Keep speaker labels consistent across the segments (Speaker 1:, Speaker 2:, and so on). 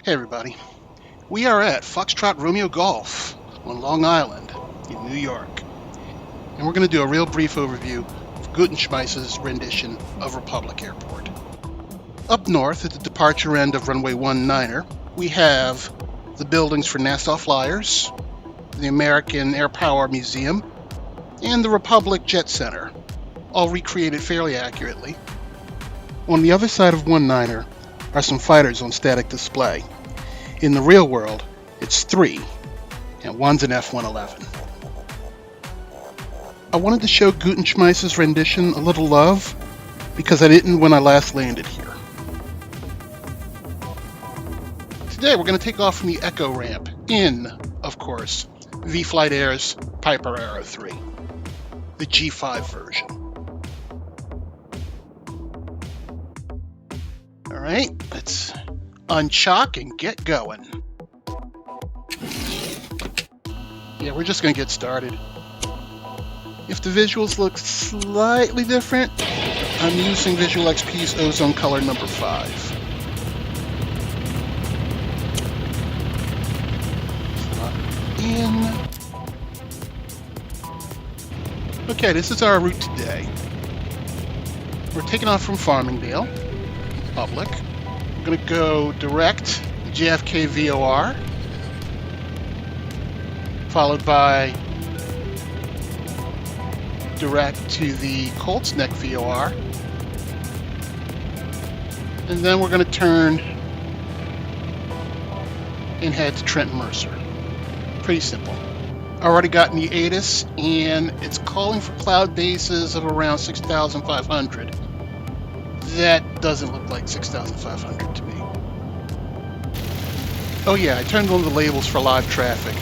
Speaker 1: Hey everybody, we are at Foxtrot Romeo Golf on Long Island in New York, and we're going to do a real brief overview of Gutenschmeiss's rendition of Republic Airport. Up north at the departure end of runway 19er, we have the buildings for Nassau Flyers, the American Air Power Museum, and the Republic Jet Center, all recreated fairly accurately. On the other side of 19er are some fighters on static display. In the real world, it's 3, and one's an F-111. I wanted to show Gutenschmeiss's rendition a little love because I didn't when I last landed here. Today we're going to take off from the Echo ramp in, of course, V-Flight Air's Piper Arrow 3, the G5 version. Alright, let's unchock and get going. Yeah, we're just going to get started. If the visuals look slightly different, I'm using Visual XP's Ozone Color number 5. In. Okay, this is our route today. We're taking off from Farmingdale, Public. We're going to go direct JFK VOR, followed by direct to the Colts Neck VOR, and then we're going to turn and head to Trenton, Mercer. Pretty simple. I already got in the ATIS, and it's calling for cloud bases of around 6,500. That doesn't look like 6,500 to me. Oh yeah, I turned on the labels for live traffic.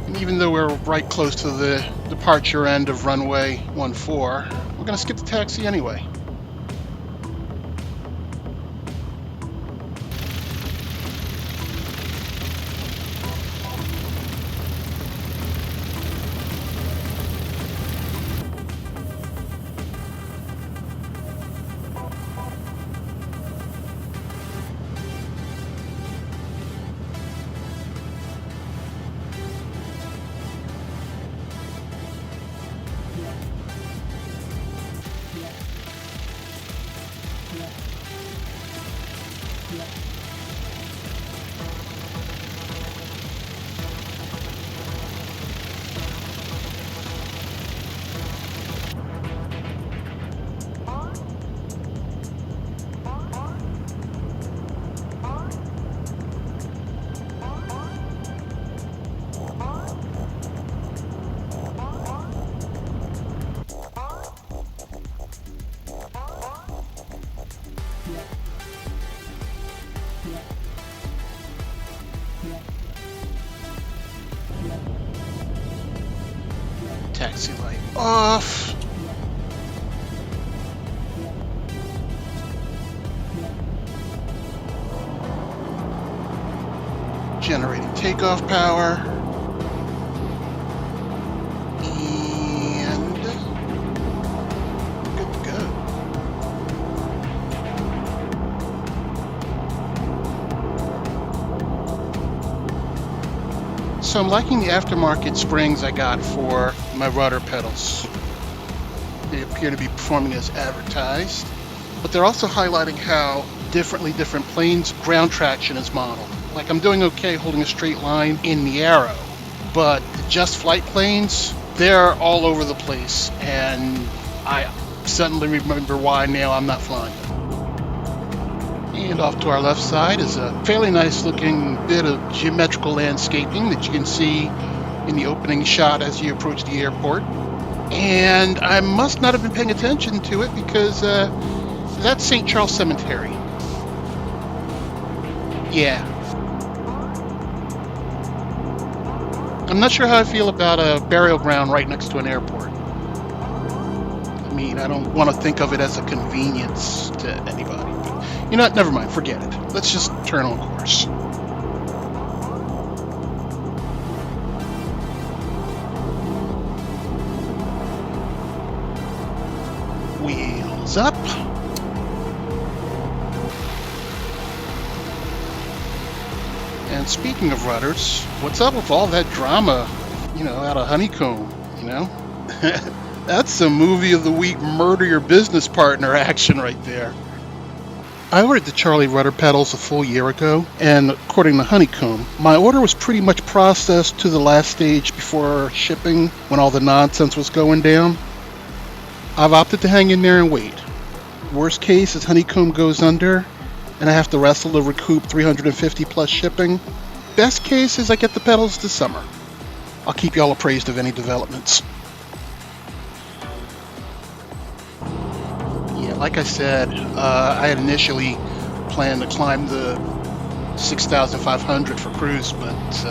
Speaker 1: And even though we're right close to the departure end of runway 14, we're going to skip the taxi anyway. Taxi light off. Generating takeoff power. And good to go. So I'm liking the aftermarket springs I got for my rudder pedals. They appear to be performing as advertised, but they're also highlighting how different planes' ground traction is modeled. Like I'm doing okay holding a straight line in the Arrow, but the just flight planes, they're all over the place, and I suddenly remember why now I'm not flying them. And off to our left side is a fairly nice looking bit of geometrical landscaping that you can see in the opening shot as you approach the airport. And I must not have been paying attention to it because that's St. Charles Cemetery. Yeah. I'm not sure how I feel about a burial ground right next to an airport. I mean, I don't want to think of it as a convenience to anybody. But you know what? Never mind. Forget it. Let's just turn on course. Heads up. And speaking of rudders, what's up with all that drama, out of Honeycomb, That's some movie of the week murder your business partner action right there. I ordered the Charlie rudder pedals a full year ago, and according to Honeycomb, my order was pretty much processed to the last stage before shipping when all the nonsense was going down. I've opted to hang in there and wait. Worst case is Honeycomb goes under, and I have to wrestle to recoup $350 plus shipping. Best case is I get the pedals this summer. I'll keep y'all appraised of any developments. Yeah, like I said, I had initially planned to climb the 6,500 for cruise, but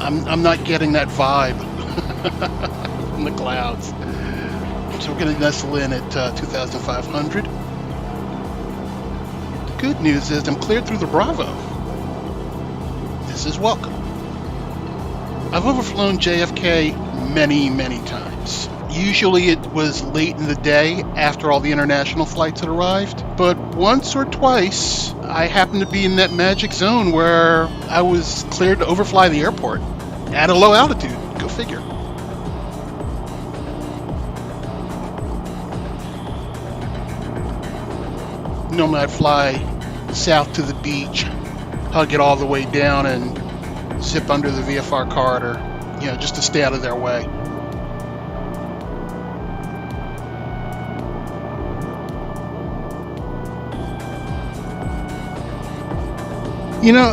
Speaker 1: I'm not getting that vibe from the clouds. So we're going to nestle in at 2,500. The good news is I'm cleared through the Bravo. This is welcome. I've overflown JFK many, many times. Usually it was late in the day after all the international flights had arrived, but once or twice I happened to be in that magic zone where I was cleared to overfly the airport at a low altitude. Go figure. Normally I'd fly south to the beach, hug it all the way down, and zip under the VFR corridor, just to stay out of their way.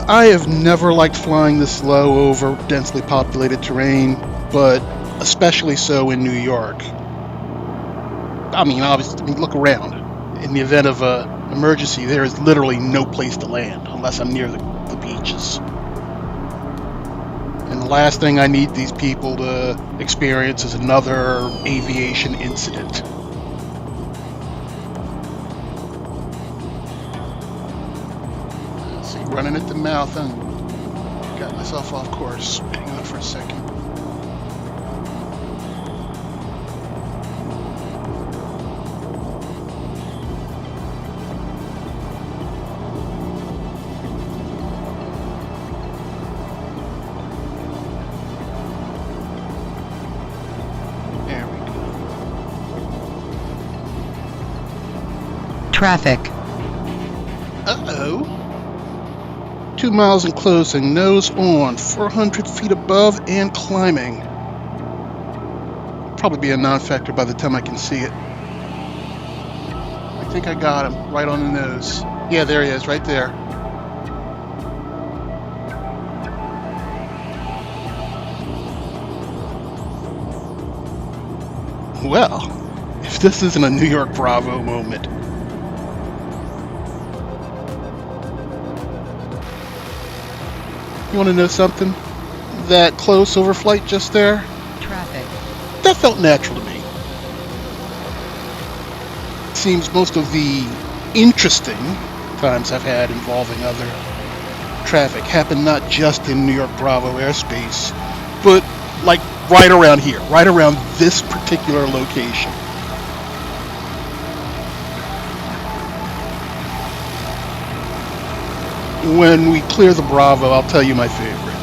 Speaker 1: I have never liked flying this low over densely populated terrain, but especially so in New York. Obviously, look around. In the event of an emergency, there is literally no place to land unless I'm near the beaches. And the last thing I need these people to experience is another aviation incident. See, running at the mouth and got myself off course. Hang on for a second.
Speaker 2: Traffic.
Speaker 1: Uh-oh. 2 miles and closing, nose on, 400 feet above and climbing. Probably be a non-factor by the time I can see it. I think I got him, right on the nose. Yeah, there he is, right there. Well, if this isn't a New York Bravo moment. You want to know something? That close overflight just there?
Speaker 2: Traffic.
Speaker 1: That felt natural to me. It seems most of the interesting times I've had involving other traffic happen not just in New York Bravo airspace, but like right around here, right around this particular location. When we clear the Bravo, I'll tell you my favorite.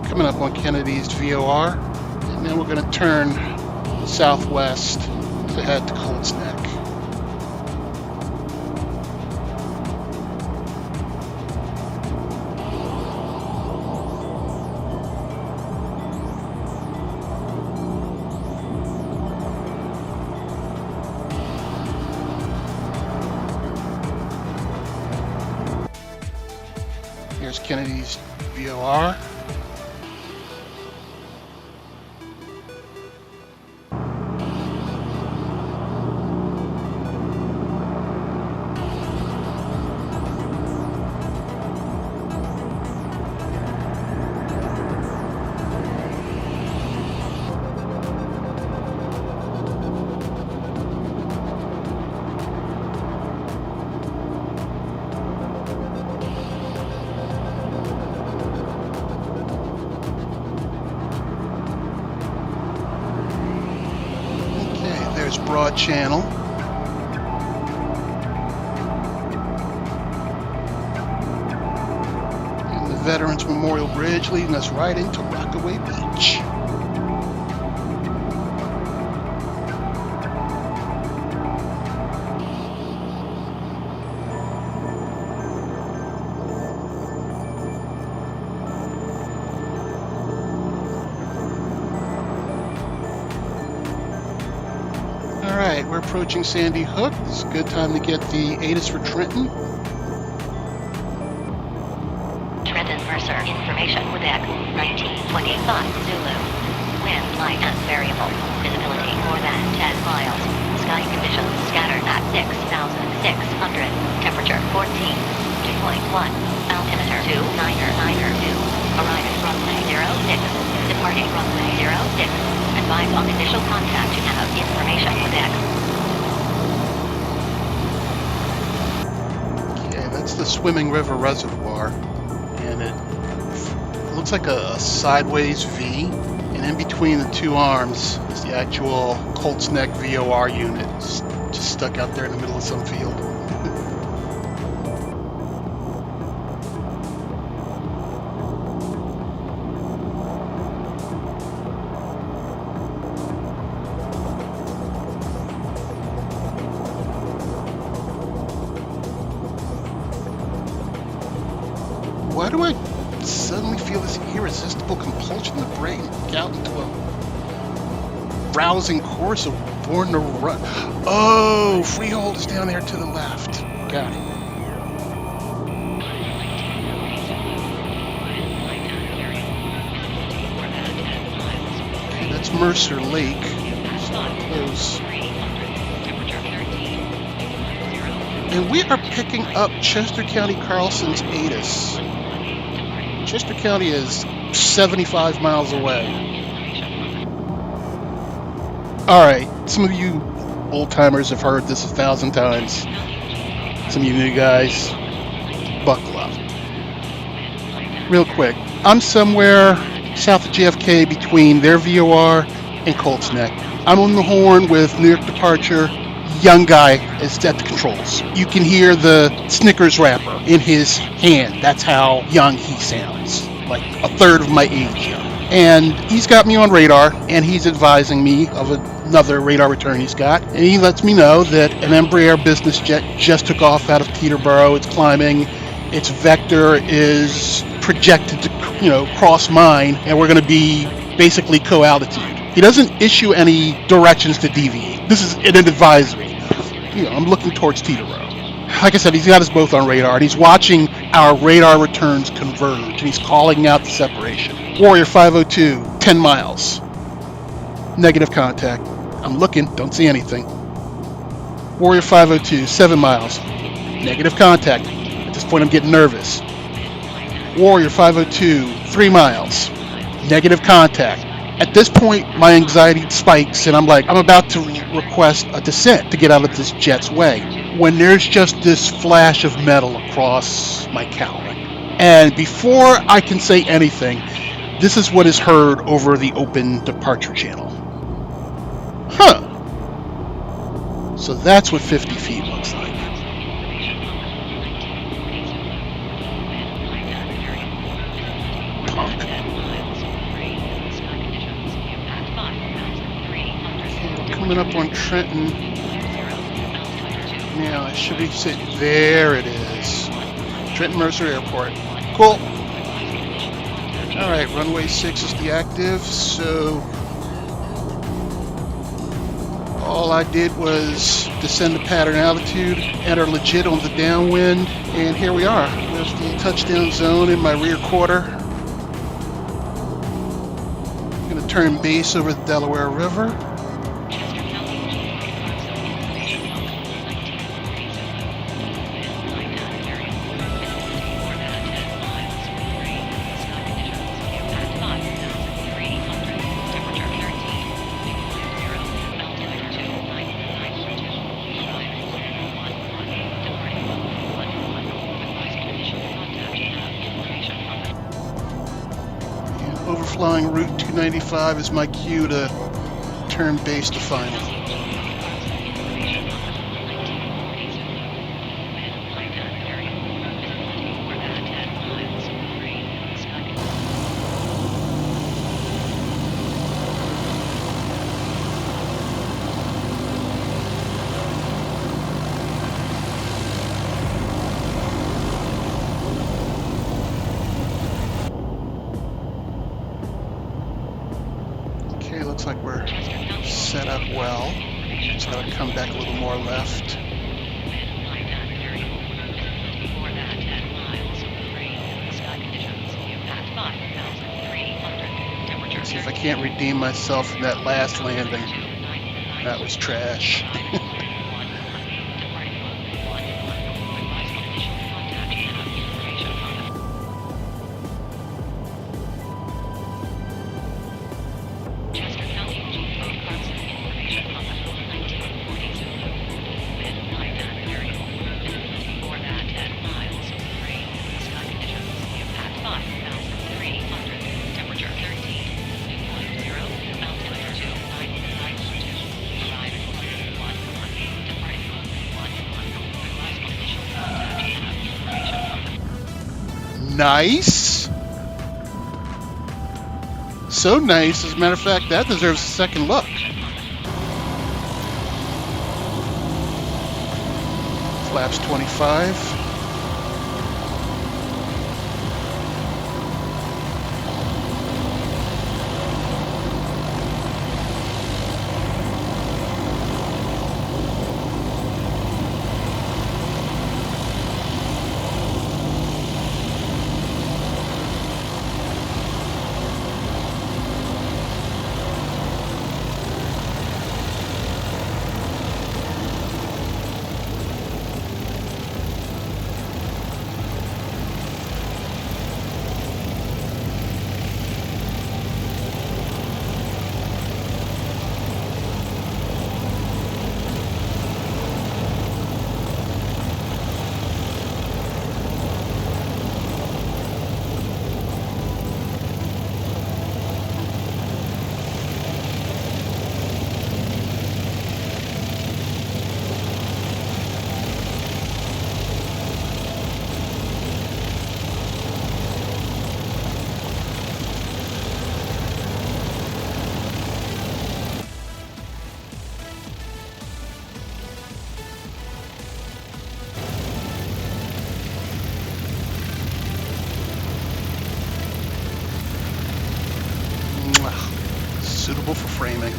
Speaker 1: Coming up on Kennedy's VOR, and then we're going to turn southwest to head to Colts Neck. Here's Kennedy's VOR. There's Broad Channel. And the Veterans Memorial Bridge leading us right into Rockaway Beach. Alright, we're approaching Sandy Hook. It's a good time to get the ATIS for Trenton.
Speaker 2: Trenton, Mercer, information with X, 1925, Zulu. Wind light and variable. Visibility more than 10 miles. Sky conditions scattered at 6,600. Temperature 14. 2.1. Altimeter 2992. Arriving runway 06. Departing runway 06. Advise on initial contact to have information with X.
Speaker 1: Okay, that's the Swimming River Reservoir. And it looks like a sideways V. And in between the two arms is the actual Colt's Neck VOR unit. Just stuck out there in the middle of some field. Why do I suddenly feel this irresistible compulsion to break out into a rousing course of Born to Run? Oh, Freehold is down there to the left. Got it. Okay, that's Mercer Lake. So close. And we are picking up Chester County Carlson's ATIS. Chester County is 75 miles away. Alright, some of you old-timers have heard this 1,000 times. Some of you new guys, buckle up. Real quick, I'm somewhere south of JFK between their VOR and Colt's Neck. I'm on the horn with New York departure. Young guy is at the controls. You can hear the Snickers wrapper in his hand. That's how young he sounds. Like a third of my age young. And he's got me on radar, and he's advising me of another radar return he's got. And he lets me know that an Embraer business jet just took off out of Teterboro. It's climbing. Its vector is projected to, cross mine, and we're going to be basically co-altitude. He doesn't issue any directions to deviate. This is an advisory. I'm looking towards Teterboro. Like I said, he's got us both on radar, and he's watching our radar returns converge, and he's calling out the separation. Warrior 502, 10 miles. Negative contact. I'm looking, don't see anything. Warrior 502, 7 miles. Negative contact. At this point, I'm getting nervous. Warrior 502, 3 miles. Negative contact. At this point, my anxiety spikes, and I'm about to request a descent to get out of this jet's way, when there's just this flash of metal across my cowling. And before I can say anything, this is what is heard over the open departure channel. Huh. So that's what 50 feet looks like. Punk. Coming up on Trenton. Now I should be sitting. There it is. Trenton Mercer Airport. Cool. Alright, runway 6 is the active, so all I did was descend to pattern altitude, enter legit on the downwind, and here we are. There's the touchdown zone in my rear quarter. I'm going to turn base over the Delaware River. Overflying Route 295 is my cue to turn base to final. Okay, looks like we're set up well. Just gotta come back a little more left. Let's see if I can't redeem myself from that last landing. That was trash. Nice. So nice, as a matter of fact, that deserves a second look. Flaps 25. Suitable for framing.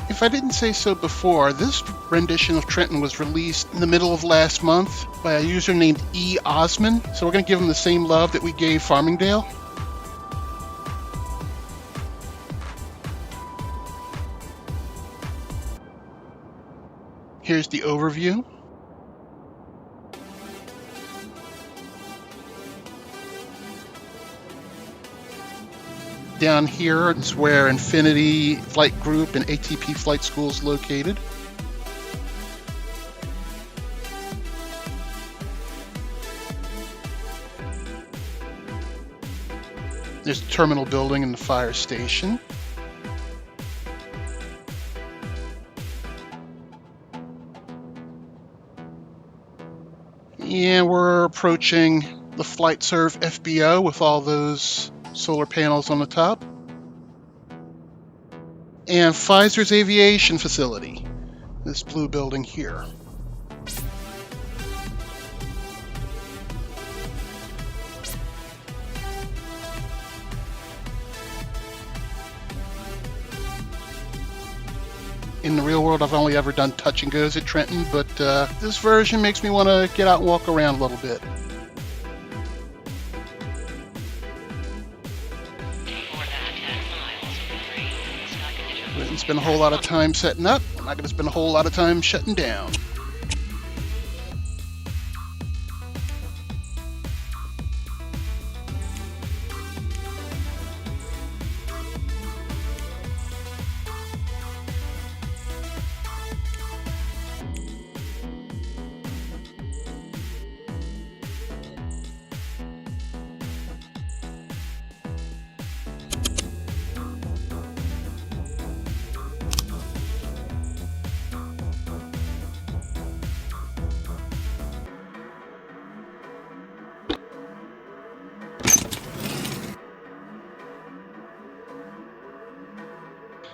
Speaker 1: If I didn't say so before, this rendition of Trenton was released in the middle of last month by a user named E. Osman, so we're going to give him the same love that we gave Farmingdale. Here's the overview. Down here is where Infinity Flight Group and ATP Flight School is located. There's the terminal building and the fire station. And we're approaching the FlightServe FBO with all those solar panels on the top. And Pfizer's aviation facility, this blue building here. In the real world, I've only ever done touch and goes at Trenton, but this version makes me want to get out and walk around a little bit. We didn't spend a whole lot of time setting up. I'm not going to spend a whole lot of time shutting down.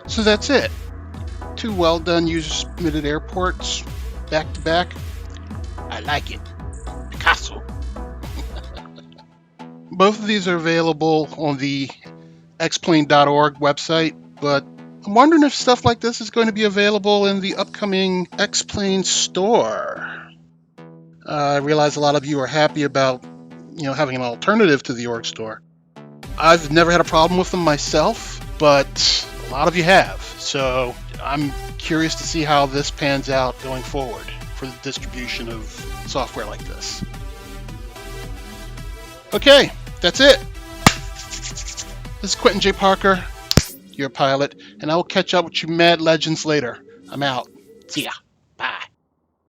Speaker 1: So that's it. 2 well done user-submitted airports, back to back. I like it. Picasso. Both of these are available on the xplane.org website, but I'm wondering if stuff like this is going to be available in the upcoming X-Plane store. I realize a lot of you are happy about, having an alternative to the org store. I've never had a problem with them myself, but a lot of you have. So I'm curious to see how this pans out going forward for the distribution of software like this. Okay, that's it. This is Quentin J. Parker, your pilot, and I will catch up with you mad legends later. I'm out. See ya.